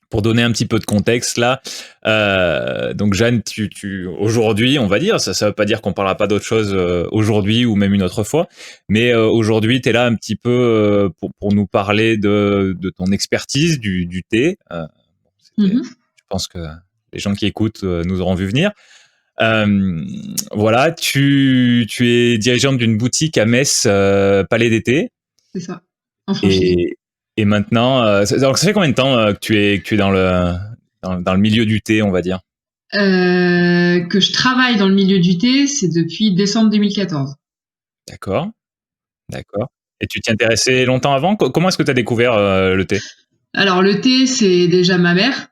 Pour donner un petit peu de contexte là, donc Jeanne, aujourd'hui, on va dire, ça veut pas dire qu'on parlera pas d'autre chose aujourd'hui ou même une autre fois, mais aujourd'hui, tu es là un petit peu pour nous parler de ton expertise du thé. Je pense que les gens qui écoutent nous auront vu venir. Voilà, tu es dirigeante d'une boutique à Metz, Palais d'été. C'est ça, en franchise. Et maintenant, alors ça fait combien de temps que tu es dans le milieu du thé, on va dire? Que je travaille dans le milieu du thé, c'est depuis décembre 2014. D'accord, d'accord. Et tu t'y intéressais longtemps avant? Comment est-ce que tu as découvert le thé? Alors le thé, c'est déjà ma mère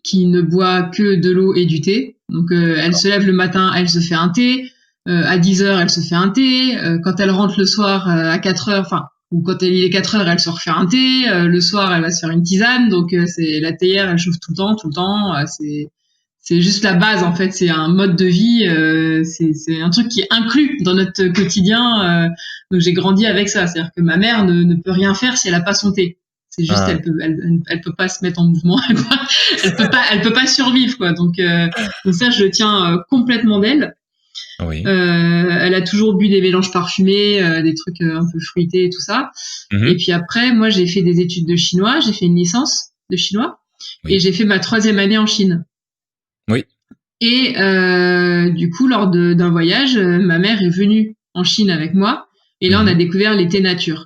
qui ne boit que de l'eau et du thé. Donc elle se lève le matin, elle se fait un thé. À 10h, elle se fait un thé. Quand elle rentre le soir à 4h, enfin, ou quand il est 4h, elle se refait un thé. Le soir, elle va se faire une tisane. Donc c'est la théière, elle chauffe tout le temps, tout le temps. C'est juste la base en fait. C'est un mode de vie. C'est un truc qui est inclus dans notre quotidien. Donc j'ai grandi avec ça. C'est-à-dire que ma mère ne peut rien faire si elle a pas son thé. C'est juste elle peut pas se mettre en mouvement. Elle peut pas survivre quoi. Donc ça je le tiens complètement d'elle. Oui. Elle a toujours bu des mélanges parfumés, des trucs un peu fruités et tout ça. Et puis après, moi, j'ai fait des études de chinois. J'ai fait une licence de chinois. Et j'ai fait ma 3e année en Chine. Oui. Et du coup, lors d'un voyage, ma mère est venue en Chine avec moi. Et là, on a découvert les thés nature.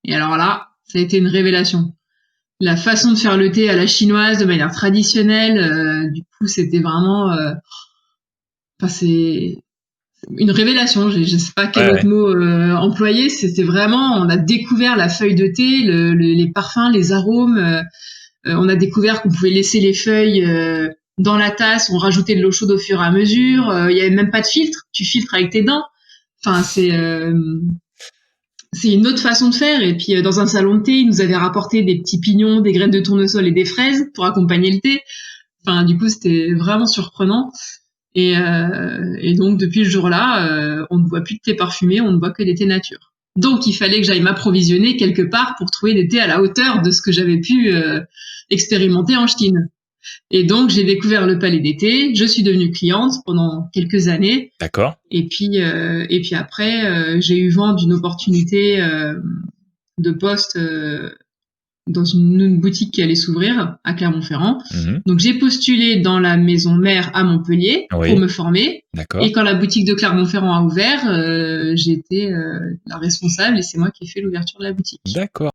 Et alors là, ça a été une révélation. La façon de faire le thé à la chinoise, de manière traditionnelle, du coup, c'était vraiment... c'est une révélation, je sais pas quel autre mot employer, c'était vraiment, on a découvert la feuille de thé, les parfums, les arômes, on a découvert qu'on pouvait laisser les feuilles dans la tasse, on rajoutait de l'eau chaude au fur et à mesure, il y avait même pas de filtre, tu filtres avec tes dents, enfin c'est une autre façon de faire. Et puis dans un salon de thé, ils nous avaient rapporté des petits pignons, des graines de tournesol et des fraises pour accompagner le thé, enfin du coup c'était vraiment surprenant. Et donc depuis ce jour-là, on ne boit plus de thé parfumé, on ne boit que des thés nature. Donc il fallait que j'aille m'approvisionner quelque part pour trouver des thés à la hauteur de ce que j'avais pu expérimenter en Chine. Et donc j'ai découvert le Palais d'été, je suis devenue cliente pendant quelques années. D'accord. Et puis après, j'ai eu vent d'une opportunité de poste dans une boutique qui allait s'ouvrir à Clermont-Ferrand. Donc j'ai postulé dans la maison mère à Montpellier pour me former. D'accord. Et quand la boutique de Clermont-Ferrand a ouvert, j'ai été la responsable et c'est moi qui ai fait l'ouverture de la boutique. D'accord.